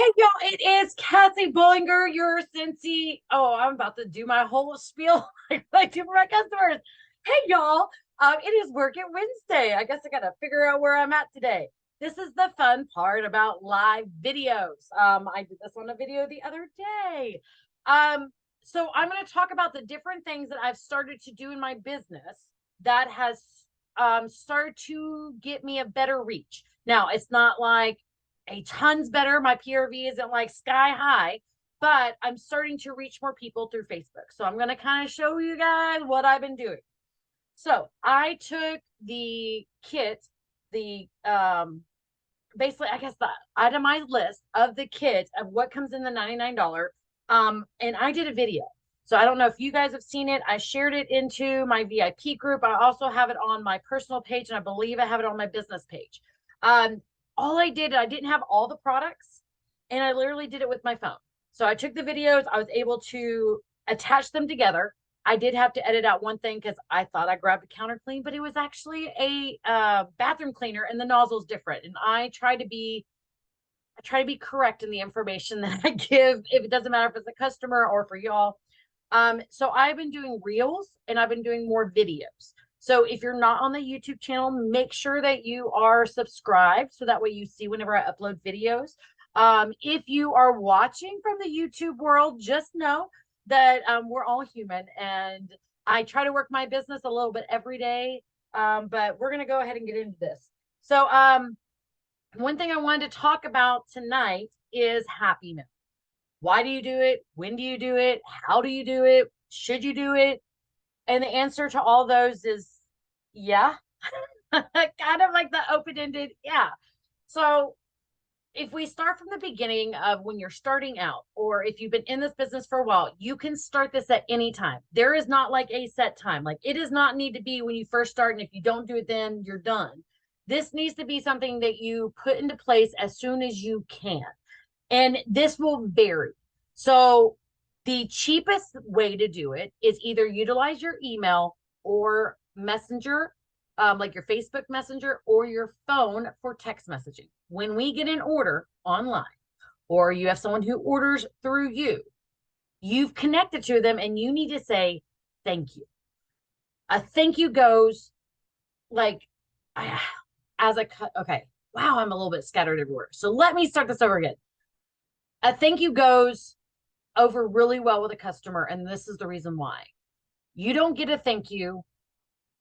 Hey y'all, it is Cassie Bollinger, your Scentsy. Oh, I'm about to do my whole spiel like I do for my customers. Hey y'all, it is Work It Wednesday. I guess I gotta figure out where I'm at today. This is the fun part about live videos. I did this on a video the other day. So I'm going to talk about the different things that I've started to do in my business that has started to get me a better reach. Now, it's not like a tons better. My PRV isn't like sky high, but I'm starting to reach more people through Facebook. So I'm going to kind of show you guys what I've been doing. So I took the kit, the basically, I guess the itemized list of the kit of what comes in the $99. And I did a video. So I don't know if you guys have seen it. I shared it into my VIP group. I also have it on my personal page, and I believe I have it on my business page. All I didn't have all the products, and I literally did it with my phone. So I took the videos, I was able to attach them together. I did have to edit out one thing because I thought I grabbed a counter clean, but it was actually a bathroom cleaner, and the nozzle's different. And I try to be correct in the information that I give. If it doesn't matter if it's a customer or for y'all. So I've been doing reels and I've been doing more videos. So if you're not on the YouTube channel, make sure that you are subscribed so that way you see whenever I upload videos. If you are watching from the YouTube world, just know that we're all human, and I try to work my business a little bit every day. But we're going to go ahead and get into this. So one thing I wanted to talk about tonight is happy meal. Why do you do it? When do you do it? How do you do it? Should you do it? And the answer to all those is yeah. Kind of like the open-ended, yeah. So if we start from the beginning of when you're starting out, or if you've been in this business for a while, you can start this at any time. There is not like a set time. Like it does not need to be when you first start, and if you don't do it, then you're done. This needs to be something that you put into place as soon as you can. And this will vary. So the cheapest way to do it is either utilize your email or messenger, like your Facebook Messenger, or your phone for text messaging. When we get an order online, or you have someone who orders through you, you've connected to them and you need to say thank you. A thank you goes like as a okay. Wow, I'm a little bit scattered everywhere. So let me start this over again. A thank you goes over really well with a customer, and this is the reason why. You don't get a thank you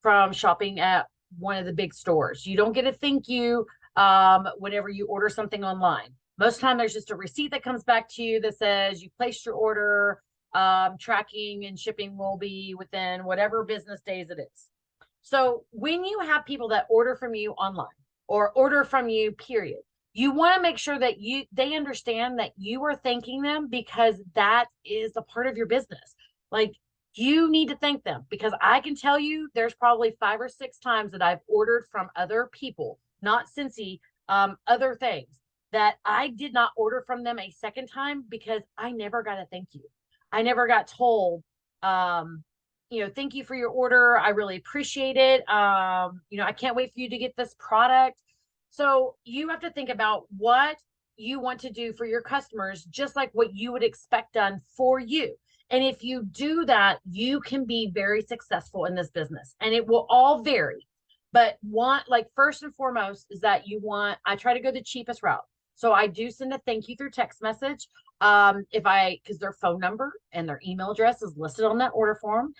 from shopping at one of the big stores. You don't get a thank you whenever you order something online. Most of the time, there's just a receipt that comes back to you that says you placed your order, tracking and shipping will be within whatever business days it is. So when you have people that order from you online or order from you, period, you want to make sure that they understand that you are thanking them, because that is a part of your business. Like, you need to thank them, because I can tell you there's probably 5 or 6 times that I've ordered from other people, not Scentsy, other things that I did not order from them a second time because I never got a thank you. I never got told, thank you for your order. I really appreciate it. I can't wait for you to get this product. So you have to think about what you want to do for your customers, just like what you would expect done for you. And if you do that, you can be very successful in this business, and it will all vary. But first and foremost is that I try to go the cheapest route. So I do send a thank you through text message. Because their phone number and their email address is listed on that order form.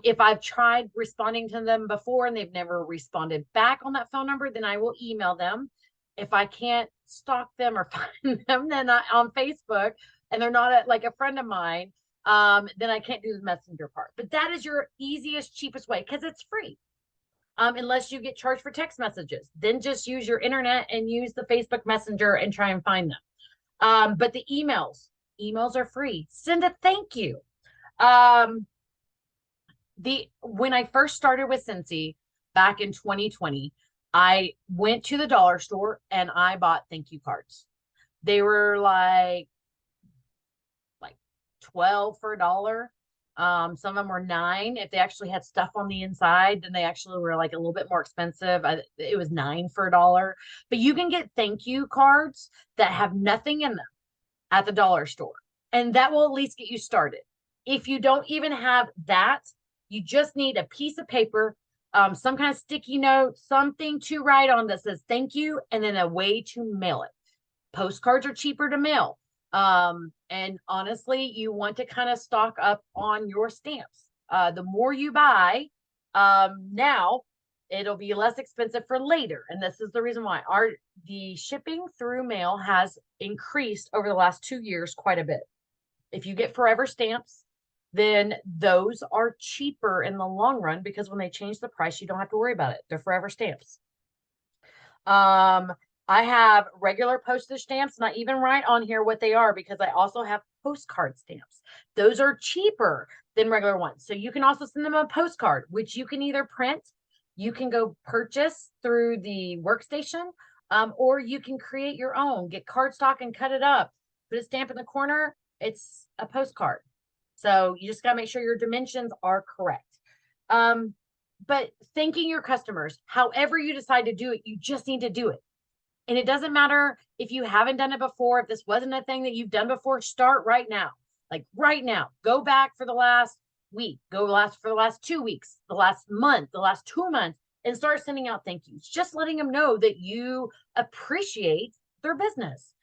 If I've tried responding to them before and they've never responded back on that phone number, then I will email them. If I can't stalk them or find them, then on Facebook, and they're not like a friend of mine, then I can't do the messenger part. But that is your easiest, cheapest way, because it's free. Unless you get charged for text messages, then just use your internet and use the Facebook Messenger and try and find them. But the emails are free. Send a thank you. When I first started with Scentsy back in 2020, I went to the dollar store and I bought thank you cards. They were like 12 for $1. Some of them were $9. If they actually had stuff on the inside, then they actually were like a little bit more expensive. It was $9 for $1. But you can get thank you cards that have nothing in them. at the dollar store. And that will at least get you started. If you don't even have that, you just need a piece of paper, some kind of sticky note, something to write on that says thank you, and then a way to mail it. Postcards are cheaper to mail. And honestly, you want to kind of stock up on your stamps. The more you buy, now it'll be less expensive for later. And this is the reason why the shipping through mail has increased over the last 2 years quite a bit. If you get forever stamps, then those are cheaper in the long run because when they change the price, you don't have to worry about it. They're forever stamps. I have regular postage stamps, and I even write on here what they are because I also have postcard stamps. Those are cheaper than regular ones. So you can also send them a postcard, which you can either print, you can go purchase through the workstation, or you can create your own, get cardstock and cut it up, put a stamp in the corner. It's a postcard. So you just got to make sure your dimensions are correct. But thanking your customers, however you decide to do it, you just need to do it. And it doesn't matter if you haven't done it before, if this wasn't a thing that you've done before, start right now. Like right now, go back for the last week, for the last 2 weeks, the last month, the last 2 months, and start sending out thank yous, just letting them know that you appreciate their business.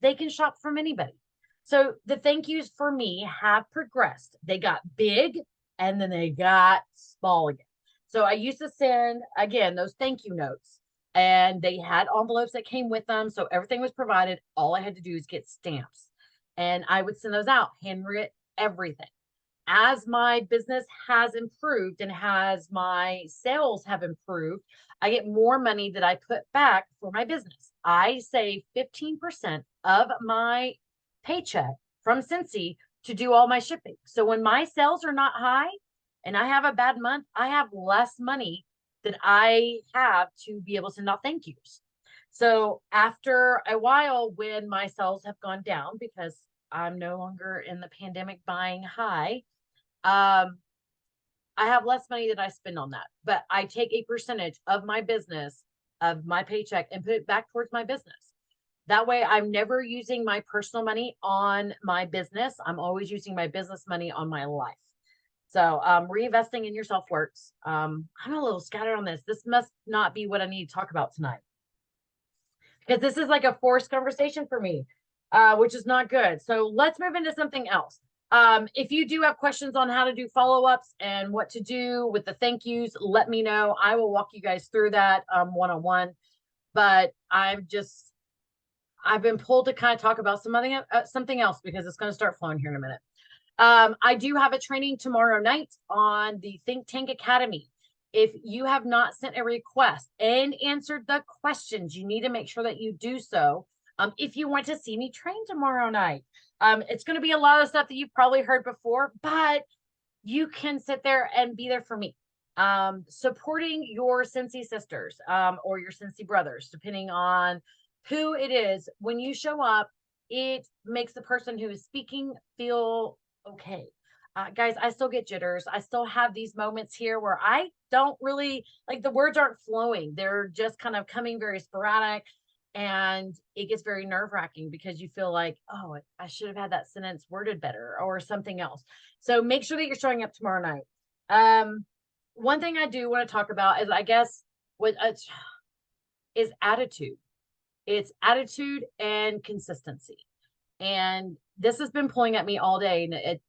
They can shop from anybody. So the thank yous for me have progressed. They got big and then they got small again. So I used to send, again, those thank you notes, and they had envelopes that came with them. So everything was provided. All I had to do is get stamps, and I would send those out, handwritten, everything. As my business has improved and as my sales have improved, I get more money that I put back for my business. I save 15% of my paycheck from Scentsy to do all my shipping. So when my sales are not high and I have a bad month, I have less money that I have to be able to send out thank yous. So after a while, when my sales have gone down because I'm no longer in the pandemic buying high, I have less money that I spend on that. But I take a percentage of my business, of my paycheck, and put it back towards my business. That way, I'm never using my personal money on my business. I'm always using my business money on my life. So reinvesting in yourself works. I'm a little scattered on this. This must not be what I need to talk about tonight, because this is like a forced conversation for me, which is not good. So let's move into something else. If you do have questions on how to do follow-ups and what to do with the thank yous, let me know. I will walk you guys through that one-on-one. But I've been pulled to kind of talk about something else because it's going to start flowing here in a minute. I do have a training tomorrow night on the Think Tank Academy. If you have not sent a request and answered the questions, you need to make sure that you do so. If you want to see me train tomorrow night, it's going to be a lot of stuff that you've probably heard before, but you can sit there and be there for me. Supporting your Scentsy sisters, or your Scentsy brothers, depending on who it is. When you show up, it makes the person who is speaking feel okay. Guys, I still get jitters. I still have these moments here where I don't really, like, the words aren't flowing. They're just kind of coming very sporadic, and it gets very nerve-wracking because you feel like, oh, I should have had that sentence worded better or something else. So make sure that you're showing up tomorrow night. One thing I do want to talk about is, I guess, is attitude. It's attitude and consistency. And this has been pulling at me all day, and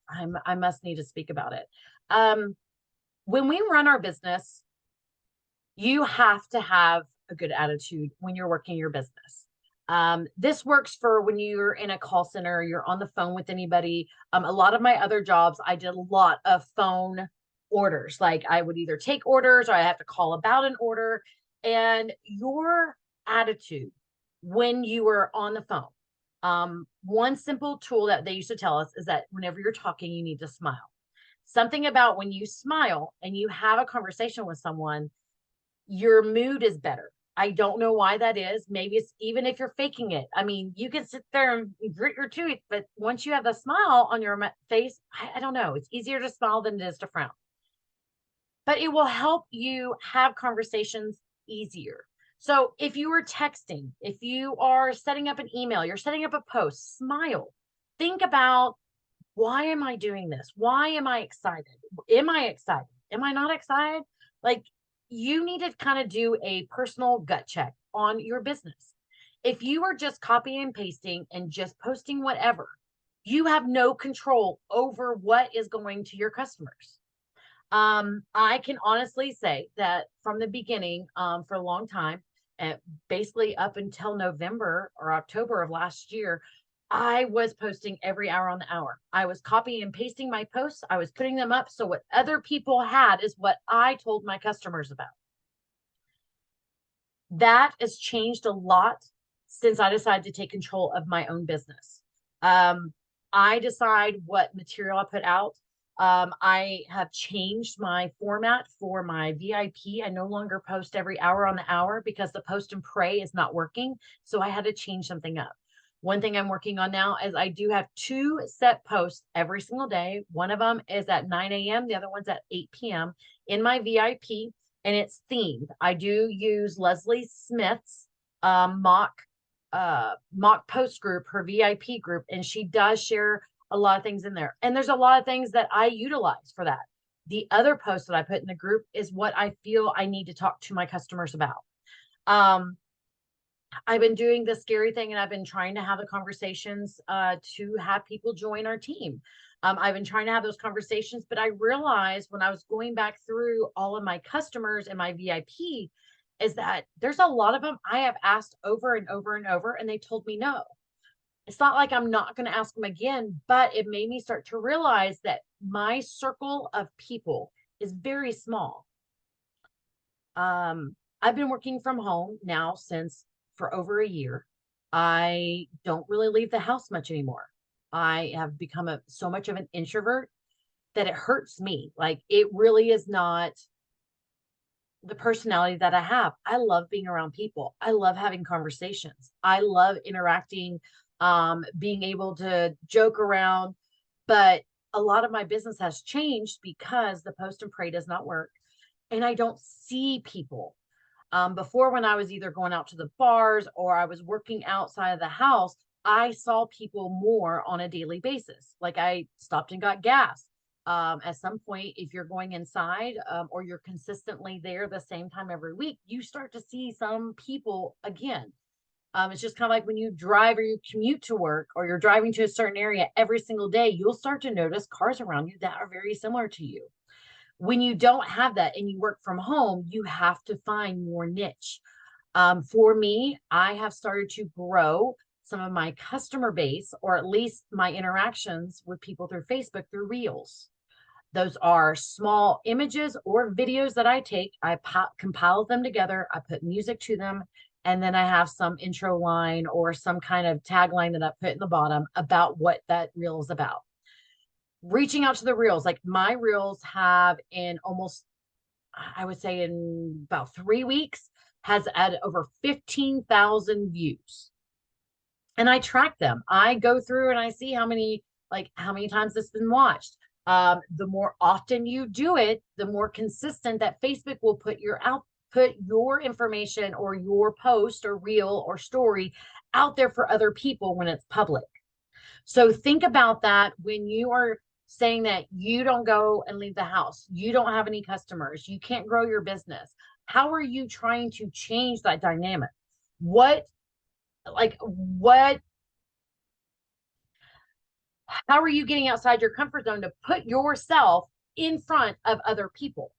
I must need to speak about it. When we run our business, you have to have a good attitude when you're working your business. This works for when you're in a call center, you're on the phone with anybody. A lot of my other jobs, I did a lot of phone orders. Like, I would either take orders or I have to call about an order. And your attitude when you are on the phone, one simple tool that they used to tell us is that whenever you're talking, you need to smile. Something about when you smile and you have a conversation with someone, your mood is better. I don't know why that is. Maybe it's even if you're faking it. I mean, you can sit there and grit your teeth, but once you have the smile on your face, I don't know. It's easier to smile than it is to frown. But it will help you have conversations easier. So if you are texting, if you are setting up an email, you're setting up a post, smile. Think about, why am I doing this? Why am I excited? Am I excited? Am I not excited? Like, you need to kind of do a personal gut check on your business. If you are just copying and pasting and just posting whatever, you have no control over what is going to your customers. I can honestly say that from the beginning, for a long time, and basically up until November or October of last year, I was posting every hour on the hour. I was copying and pasting my posts. I was putting them up. So what other people had is what I told my customers about. That has changed a lot since I decided to take control of my own business. I decide what material I put out. I have changed my format for my VIP. I no longer post every hour on the hour because the post and pray is not working. So I had to change something up. One thing I'm working on now is I do have 2 set posts every single day. One of them is at 9 a.m. The other one's at 8 p.m. in my VIP, and it's themed. I do use Leslie Smith's mock post group, her VIP group, and she does share a lot of things in there. And there's a lot of things that I utilize for that. The other post that I put in the group is what I feel I need to talk to my customers about. I've been doing the scary thing, and I've been trying to have the conversations to have people join our team. I've been trying to have those conversations, but I realized when I was going back through all of my customers and my VIP is that there's a lot of them I have asked over and over and over, and they told me no. It's not like I'm not going to ask them again, but it made me start to realize that my circle of people is very small. I've been working from home now for over a year. I don't really leave the house much anymore. I have become so much of an introvert that it hurts me. Like, it really is not the personality that I have. I love being around people. I love having conversations. I love interacting, being able to joke around. But a lot of my business has changed because the post and pray does not work, and I don't see people. Before, when I was either going out to the bars or I was working outside of the house, I saw people more on a daily basis. Like, I stopped and got gas. At some point, if you're going inside, or you're consistently there the same time every week, you start to see some people again. It's just kind of like when you drive or you commute to work, or you're driving to a certain area every single day, you'll start to notice cars around you that are very similar to you. When you don't have that and you work from home, you have to find more niche. For me, I have started to grow some of my customer base, or at least my interactions with people through Facebook, through Reels. Those are small images or videos that I take. I compile them together. I put music to them. And then I have some intro line or some kind of tagline that I put in the bottom about what that reel is about. Reaching out to the reels, like my reels have in almost, I would say in about 3 weeks, has had over 15,000 views. And I track them. I go through and I see how many times it's been watched. The more often you do it, the more consistent that Facebook will put your information or your post or reel or story out there for other people when it's public. So think about that when you are saying that you don't go and leave the house, you don't have any customers, you can't grow your business. How are you trying to change that dynamic? How are you getting outside your comfort zone to put yourself in front of other people?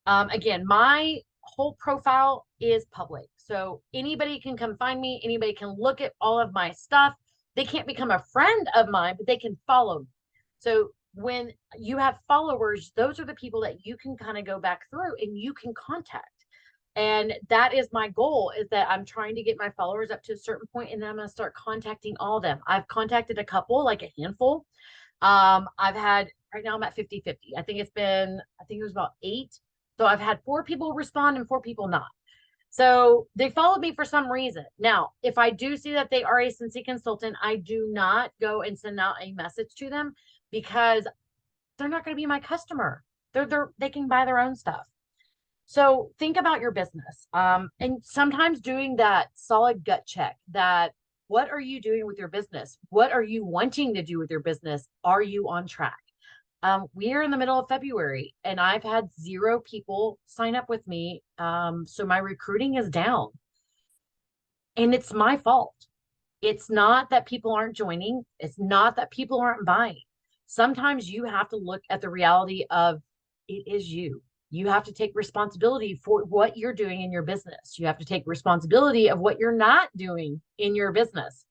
Again, my whole profile is public. So anybody can come find me. Anybody can look at all of my stuff. They can't become a friend of mine, but they can follow me. So when you have followers, those are the people that you can kind of go back through and you can contact. And that is my goal, is that I'm trying to get my followers up to a certain point, and then I'm going to start contacting all of them. I've contacted a couple, like a handful. I've had, right now I'm at 50-50. I think it was about 8. So I've had 4 people respond and 4 people not. So they followed me for some reason. Now, if I do see that they are a Scentsy consultant, I do not go and send out a message to them, because they're not going to be my customer. They can buy their own stuff. So think about your business. And sometimes doing that solid gut check that what are you doing with your business? What are you wanting to do with your business? Are you on track? We are in the middle of February and I've had 0 people sign up with me. So my recruiting is down and it's my fault. It's not that people aren't joining. It's not that people aren't buying. Sometimes you have to look at the reality of it is you. You have to take responsibility for what you're doing in your business. You have to take responsibility of what you're not doing in your business.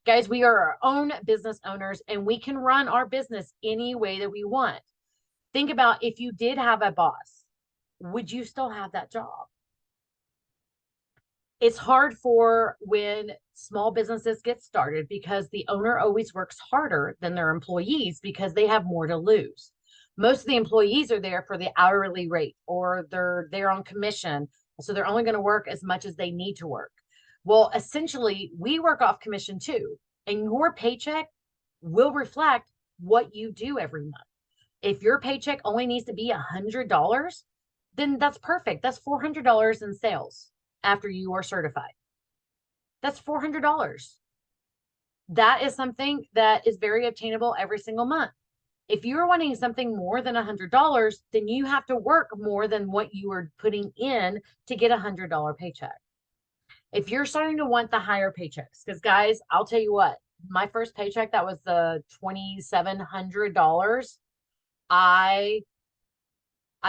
Guys, we are our own business owners and we can run our business any way that we want. Think about if you did have a boss, would you still have that job? It's hard for when small businesses get started because the owner always works harder than their employees because they have more to lose. Most of the employees are there for the hourly rate or they're there on commission. So they're only going to work as much as they need to work. Well, essentially, we work off commission too, and your paycheck will reflect what you do every month. If your paycheck only needs to be $100, then that's perfect. That's $400 in sales after you are certified. That's $400. That is something that is very obtainable every single month. If you're wanting something more than $100, then you have to work more than what you are putting in to get $100 paycheck. If you're starting to want the higher paychecks, because guys, I'll tell you what, my first paycheck that was the $2,700, I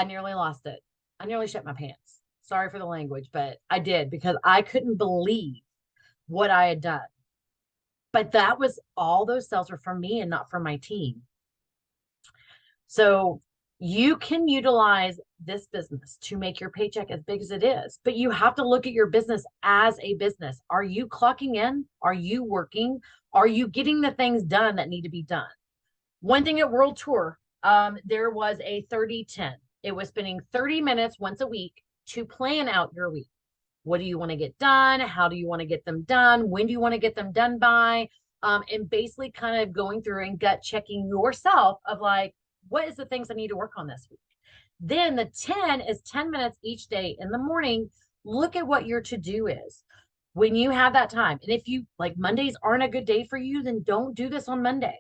nearly lost it. I nearly shit my pants. Sorry for the language, but I did because I couldn't believe what I had done. But that was all those sales were from me and not from my team. So you can utilize this business to make your paycheck as big as it is, but you have to look at your business as a business. Are you clocking in? Are you working? Are you getting the things done that need to be done? One thing at World Tour, there was a 30-10. It was spending 30 minutes once a week to plan out your week. What do you want to get done? How do you want to get them done? When do you want to get them done by? And basically kind of going through and gut checking yourself of like, what is the things I need to work on this week? Then the 10 is 10 minutes each day in the morning. Look at what your to-do is when you have that time. And if you like Mondays aren't a good day for you, then don't do this on Monday.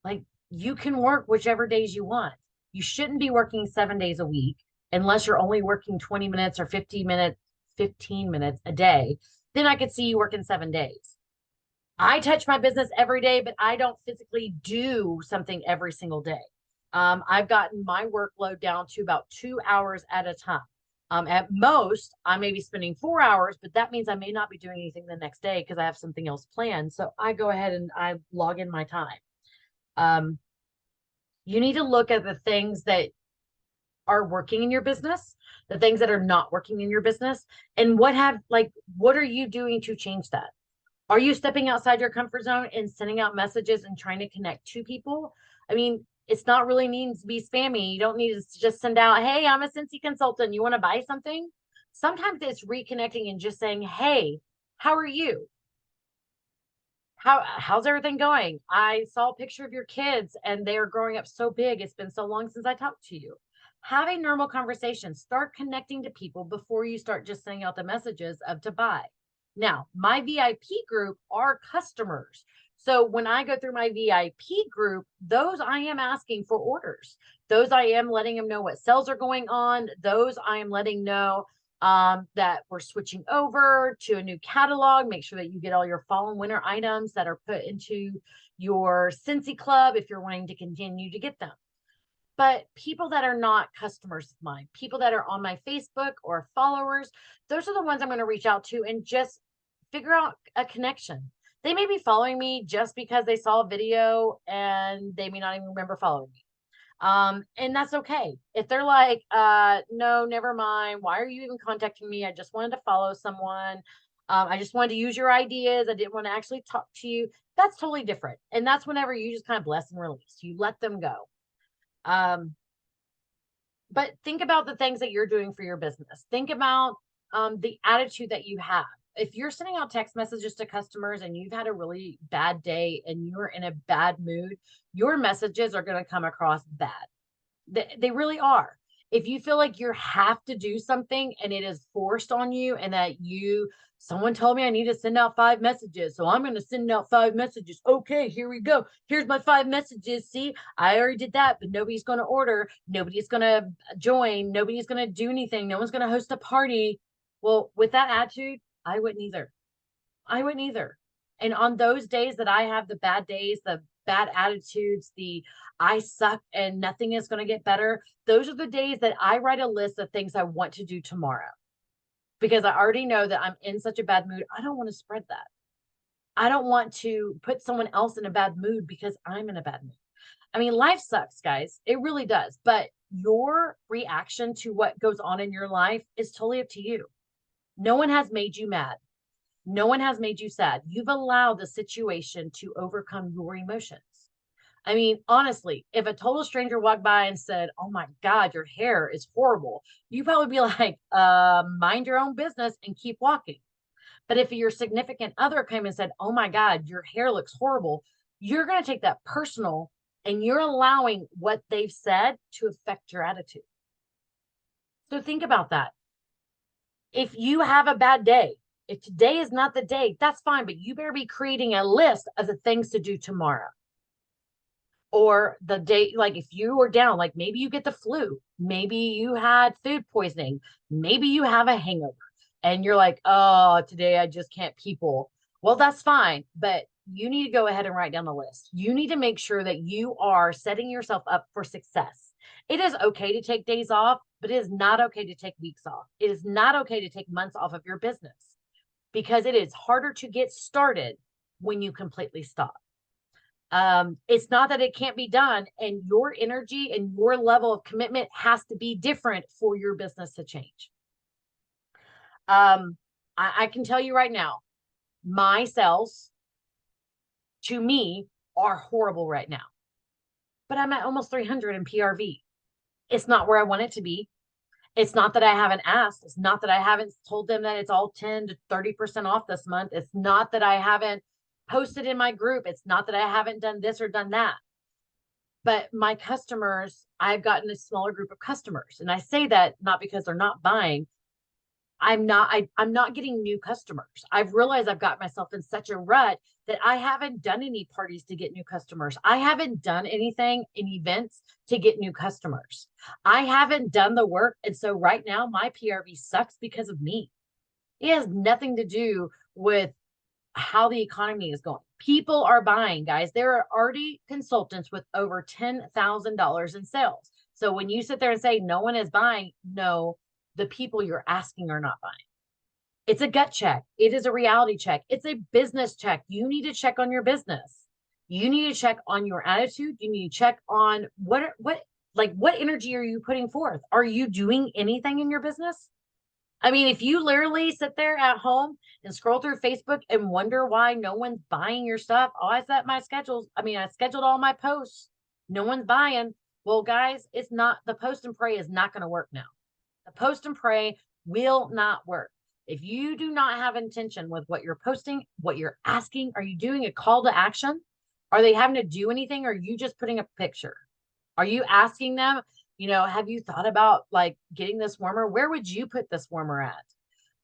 Like you can work whichever days you want. You shouldn't be working 7 days a week unless you're only working 20 minutes or 15 minutes a day. Then I could see you working 7 days. I touch my business every day, but I don't physically do something every single day. I've gotten my workload down to about 2 hours at a time. At most, I may be spending 4 hours, but that means I may not be doing anything the next day because I have something else planned. So I go ahead and I log in my time. You need to look at the things that are working in your business, the things that are not working in your business, and what are you doing to change that? Are you stepping outside your comfort zone and sending out messages and trying to connect to people? I mean, it's not really needs to be spammy. You don't need to just send out, hey, I'm a Scentsy consultant. You want to buy something? Sometimes it's reconnecting and just saying, hey, how are you? How's everything going? I saw a picture of your kids and they're growing up so big. It's been so long since I talked to you. Have a normal conversation. Start connecting to people before you start just sending out the messages of to buy. Now, my VIP group are customers. So when I go through my VIP group, those I am asking for orders. Those I am letting them know what sales are going on. Those I am letting know that we're switching over to a new catalog. Make sure that you get all your fall and winter items that are put into your Scentsy Club if you're wanting to continue to get them. But people that are not customers of mine, people that are on my Facebook or followers, those are the ones I'm going to reach out to and just figure out a connection. They may be following me just because they saw a video and they may not even remember following me. And that's okay. If they're like, no, never mind. Why are you even contacting me? I just wanted to follow someone. I just wanted to use your ideas. I didn't want to actually talk to you. That's totally different. And that's whenever you just kind of bless and release. You let them go. But think about the things that you're doing for your business. Think about the attitude that you have. If you're sending out text messages to customers and you've had a really bad day and you're in a bad mood, your messages are going to come across bad. They really are. If you feel like you have to do something and it is forced on you, and that someone told me I need to send out 5 messages, so I'm going to send out 5 messages. Okay, here we go. Here's my 5 messages. See, I already did that, but nobody's going to order. Nobody's going to join. Nobody's going to do anything. No one's going to host a party. Well, with that attitude, I wouldn't either. I wouldn't either. And on those days that I have the bad days, the bad attitudes, the I suck and nothing is going to get better, those are the days that I write a list of things I want to do tomorrow, because I already know that I'm in such a bad mood. I don't want to spread that. I don't want to put someone else in a bad mood because I'm in a bad mood. I mean, life sucks, guys. It really does. But your reaction to what goes on in your life is totally up to you. No one has made you mad. No one has made you sad. You've allowed the situation to overcome your emotions. I mean, honestly, if a total stranger walked by and said, "Oh my God, your hair is horrible," you'd probably be like, mind your own business and keep walking. But if your significant other came and said, "Oh my God, your hair looks horrible," you're going to take that personal, and you're allowing what they've said to affect your attitude. So think about that. If you have a bad day, if today is not the day, that's fine, but you better be creating a list of the things to do tomorrow. Or the day, like if you are down, like maybe you get the flu, maybe you had food poisoning, maybe you have a hangover, and you're like, "Oh, today I just can't people." Well, that's fine, but you need to go ahead and write down the list. You need to make sure that you are setting yourself up for success. It is okay to take days off, but it is not okay to take weeks off. It is not okay to take months off of your business, because it is harder to get started when you completely stop. It's not that it can't be done, and your energy and your level of commitment has to be different for your business to change. I can tell you right now, my sales to me are horrible right now, but I'm at almost 300 in PRV. It's not where I want it to be. It's not that I haven't asked. It's not that I haven't told them that it's all 10 to 30% off this month. It's not that I haven't posted in my group. It's not that I haven't done this or done that. But my customers, I've gotten a smaller group of customers. And I say that not because they're not buying. I'm not getting new customers. I've realized I've got myself in such a rut that I haven't done any parties to get new customers. I haven't done anything in events to get new customers. I haven't done the work. And so right now my PRV sucks because of me. It has nothing to do with how the economy is going. People are buying, guys. There are already consultants with over $10,000 in sales. So when you sit there and say no one is buying, no, the people you're asking are not buying. It's a gut check. It is a reality check. It's a business check. You need to check on your business. You need to check on your attitude. You need to check on what energy are you putting forth? Are you doing anything in your business? I mean, if you literally sit there at home and scroll through Facebook and wonder why no one's buying your stuff, oh, I set my schedules. I mean, I scheduled all my posts. No one's buying. Well, guys, it's not, the post and pray is not going to work now. The post and pray will not work. If you do not have intention with what you're posting, what you're asking, are you doing a call to action? Are they having to do anything? Or are you just putting a picture? Are you asking them, have you thought about like getting this warmer? Where would you put this warmer at?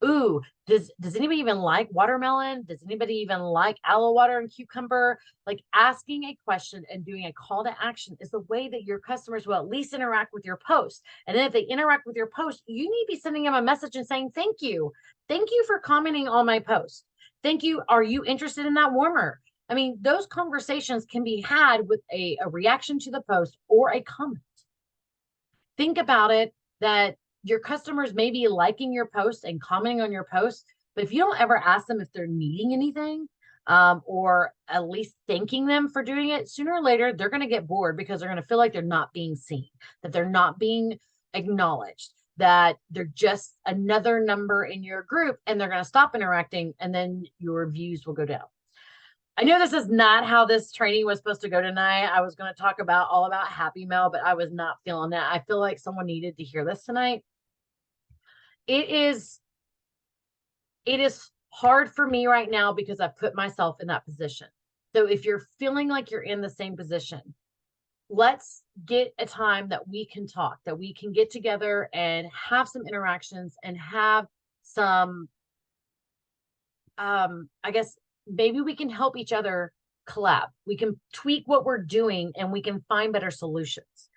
Ooh, does anybody even like watermelon? Does anybody even like aloe water and cucumber? Like asking a question and doing a call to action is the way that your customers will at least interact with your post. And then if they interact with your post, you need to be sending them a message and saying, "Thank you. Thank you for commenting on my post. Thank you. Are you interested in that warmer?" I mean, those conversations can be had with a reaction to the post or a comment. Think about it, that your customers may be liking your post and commenting on your post, but if you don't ever ask them if they're needing anything, or at least thanking them for doing it, sooner or later, they're going to get bored because they're going to feel like they're not being seen, that they're not being acknowledged, that they're just another number in your group, and they're going to stop interacting, and then your views will go down. I know this is not how this training was supposed to go tonight. I was going to talk about all about happy mail, but I was not feeling that. I feel like someone needed to hear this tonight. It is hard for me right now because I've put myself in that position. So if you're feeling like you're in the same position, let's get a time that we can talk, that we can get together and have some interactions and have some, I guess maybe we can help each other collab. We can tweak what we're doing and we can find better solutions.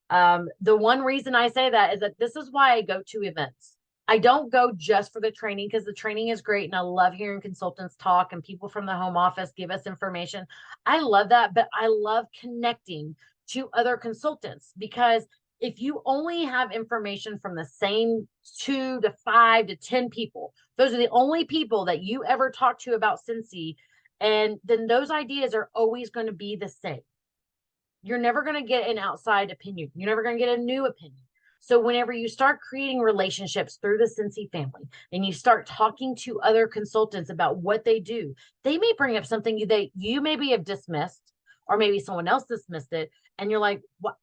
The one reason I say that is that this is why I go to events. I don't go just for the training because the training is great and I love hearing consultants talk and people from the home office give us information. I love that, but I love connecting to other consultants because if you only have information from the same 2 to 5 to 10 people, those are the only people that you ever talk to about Scentsy, and then those ideas are always going to be the same. You're never going to get an outside opinion. You're never going to get a new opinion. So whenever you start creating relationships through the Scentsy family and you start talking to other consultants about what they do, they may bring up something that you maybe have dismissed, or maybe someone else dismissed it. And you're like, well,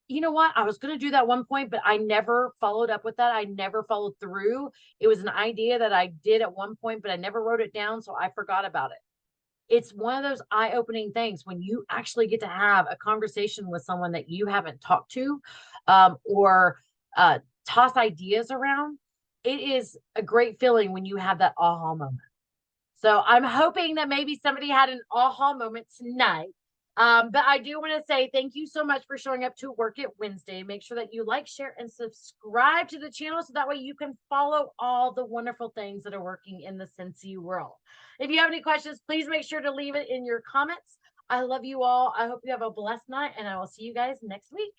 you know what? I was going to do that one point, but I never followed up with that. I never followed through. It was an idea that I did at one point, but I never wrote it down. So I forgot about it. It's one of those eye-opening things when you actually get to have a conversation with someone that you haven't talked to, or toss ideas around. It is a great feeling when you have that aha moment. So I'm hoping that maybe somebody had an aha moment tonight. But I do want to say thank you so much for showing up to Work It Wednesday. Make sure that you like, share, and subscribe to the channel so that way you can follow all the wonderful things that are working in the Scentsy world. If you have any questions, please make sure to leave it in your comments. I love you all. I hope you have a blessed night, and I will see you guys next week.